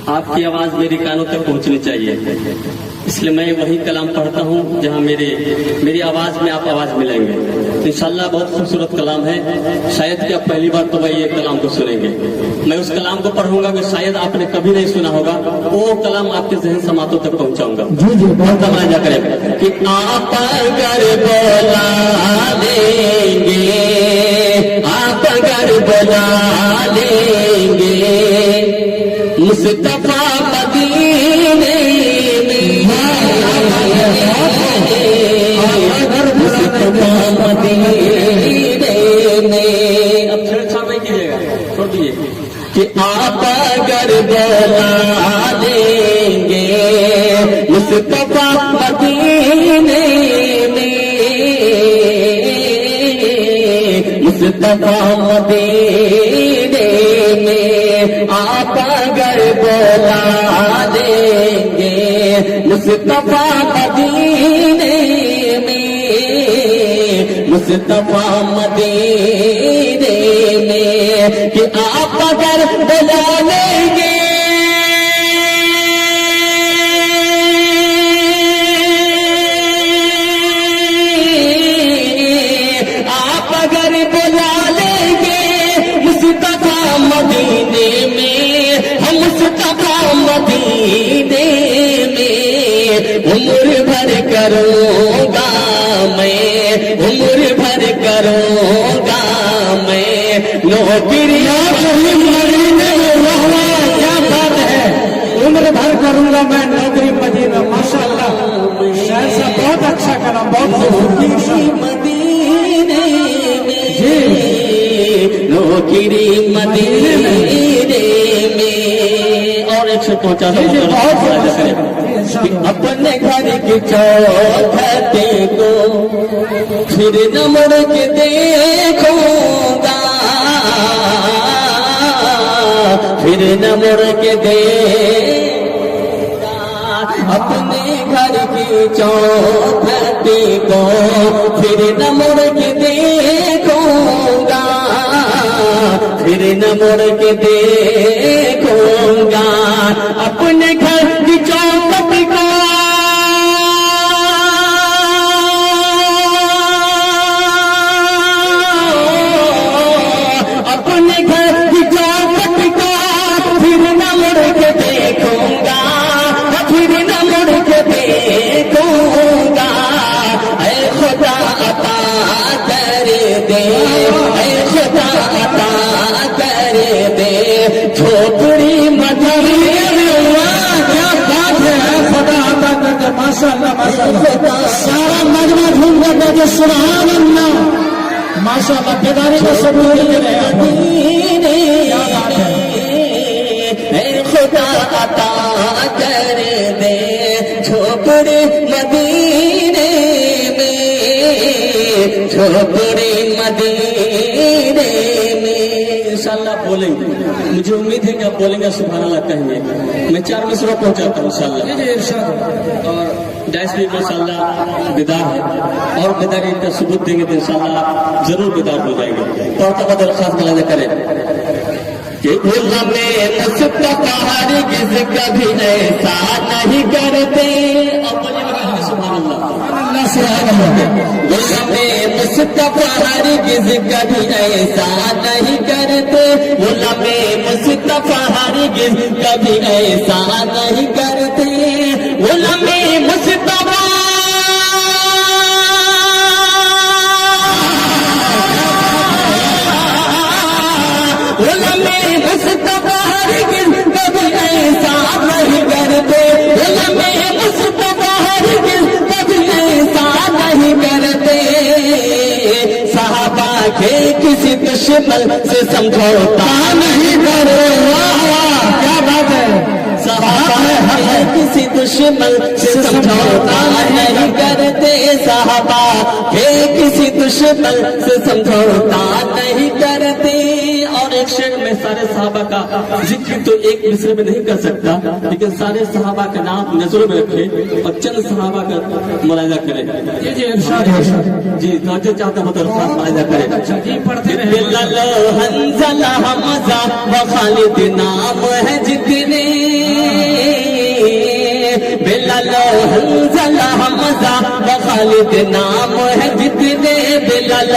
आपकी आवाज मेरी कानों तक पहुंचनी चाहिए, इसलिए मैं वही कलाम पढ़ता हूँ जहाँ मेरी आवाज में आप आवाज मिलेंगे। तो इंशाल्लाह बहुत खूबसूरत कलाम है, शायद कि आप पहली बार तो वही ये कलाम को सुनेंगे। मैं उस कलाम को पढ़ूंगा कि शायद आपने कभी नहीं सुना होगा, वो कलाम आपके जहन समातों तक पहुँचाऊंगा। बहुत तमाजा करें कि आप अगर बोला देंगे, आप अगर बोला देंगे मुस्तफा मदीने में, मुस्तफा मदीने में। अब छेड़छाड़ नहीं कीजिएगा, छोड़ दीजिए कि आप अगर बोला देंगे मुस्तफा मदीने में, मुस्तफा मदीने में आप अगर बोला देंगे मुस्तफा मदीने में, मुस्तफा मदीने में कि आप अगर बोला लेंगे मदीने में, हम मुस्तफा मदीने में उम्र भर करूँगा मैं, उम्र भर करूँगा मैं नौकरी। क्या बात है, उम्र भर करूँगा मैं नौकरी मदीना। माशाअल्लाह, शायद साहब बहुत अच्छा करा, बहुत मदीने में नौकरी मदीने में। और 150 अपने घर की चौखटे को फिर न मुड़ के देखूंगा, फिर न मुड़ के देखूंगा। अपने घर की चौखटे को फिर न मुड़ के देखूंगा, फिर न मुड़ के देखूंगा। अपने घर की चौखट को अपने घर की चौखट को फिर न मुड़ के देखूंगा, फिर न मुड़ के देखूंगा। ऐ खुदा अता कर दे, ऐ खुदा अता कर दे झोपड़ी मदीने। क्या बात है, खुदा अता कर दे। माशाअल्लाह माशाअल्लाह, सारा मजमा ढूंढ कर दे। सुभान अल्लाह, माशाअल्लाह, बेदारी का सबूत दे रहे हैं। खुदा अता कर दे झोपड़ी मदीने में, झोपड़ी मदीने में। इंशाल्लाह बोलेंगे, मुझे उम्मीद है कि आप बोलेंगे, सुभान अल्लाह कहेंगे। मैं 4 मिसरा पहुंचाता हूँ इंशाल्लाह। और डाइस भी माशाल्लाह बेदार है, और बेदारी का सबूत देंगे तो इंशाल्लाह जरूर बेदार हो जाएंगे। तो तबदल खास मुलाजा करें कि हमें मुस्तफा हरगिज़ कभी ऐसा नहीं करते। सुभान अल्लाह, हमें मुस्तफा हरगिज़ कभी ऐसा नहीं करते, हमें मुस्तफा हरगिज़ कभी ऐसा नहीं करते। हमें मुस्तफा मुस्तफा हरगिज़ कभी ऐसा नहीं करते, हमें मुस्तफा हरगिज़ कभी ऐसा नहीं करते। सहाबा के किसी दुश्मन से समझौता नहीं करो। क्या बात है, सहाबा है किसी दुश्मन से समझौता नहीं करते, सहाबा के किसी दुश्मन से समझौता नहीं करते। और एक शेर में सारे सहाबा का जिक्र तो एक मिसरे में नहीं कर सकता, लेकिन सारे सहाबा का नाम नजरों में रखे और चंद सहाबा का मुलाजा करें। जी इरशाद है जी, तो चाहते हो तो खास मुलाजा करें। जी पढ़ते रहे। हंज़ला हमज़ा خالد نام ہے جتنے بلال حنظلہ حمزہ خالد نام ہے جتنے بلال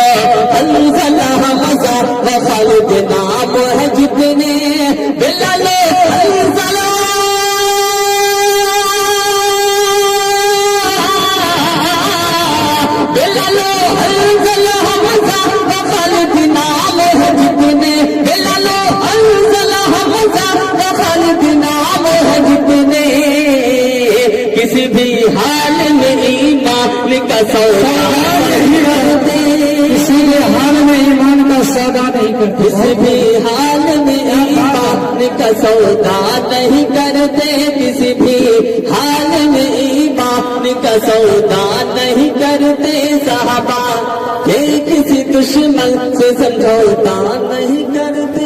حنظلہ حمزہ خالد نام ہے جتنے بلال حنظلہ بلال حنظلہ حمزہ خالد نام ہے جتنے بلال حنظلہ حمزہ خالد نام ہے جتنے کسی بھی حال میں ایمان کا سودا نہیں کرتے کسی بھی حال میں ایمان کا سودا نہیں کرتے کسی بھی حال میں ایمان کا سودا نہیں کرتے کسی بھی حال میں ایمان کا سودا نہیں کرتے صحابہ کہ کسی دشمن سے سمجھوتا نہیں کرتے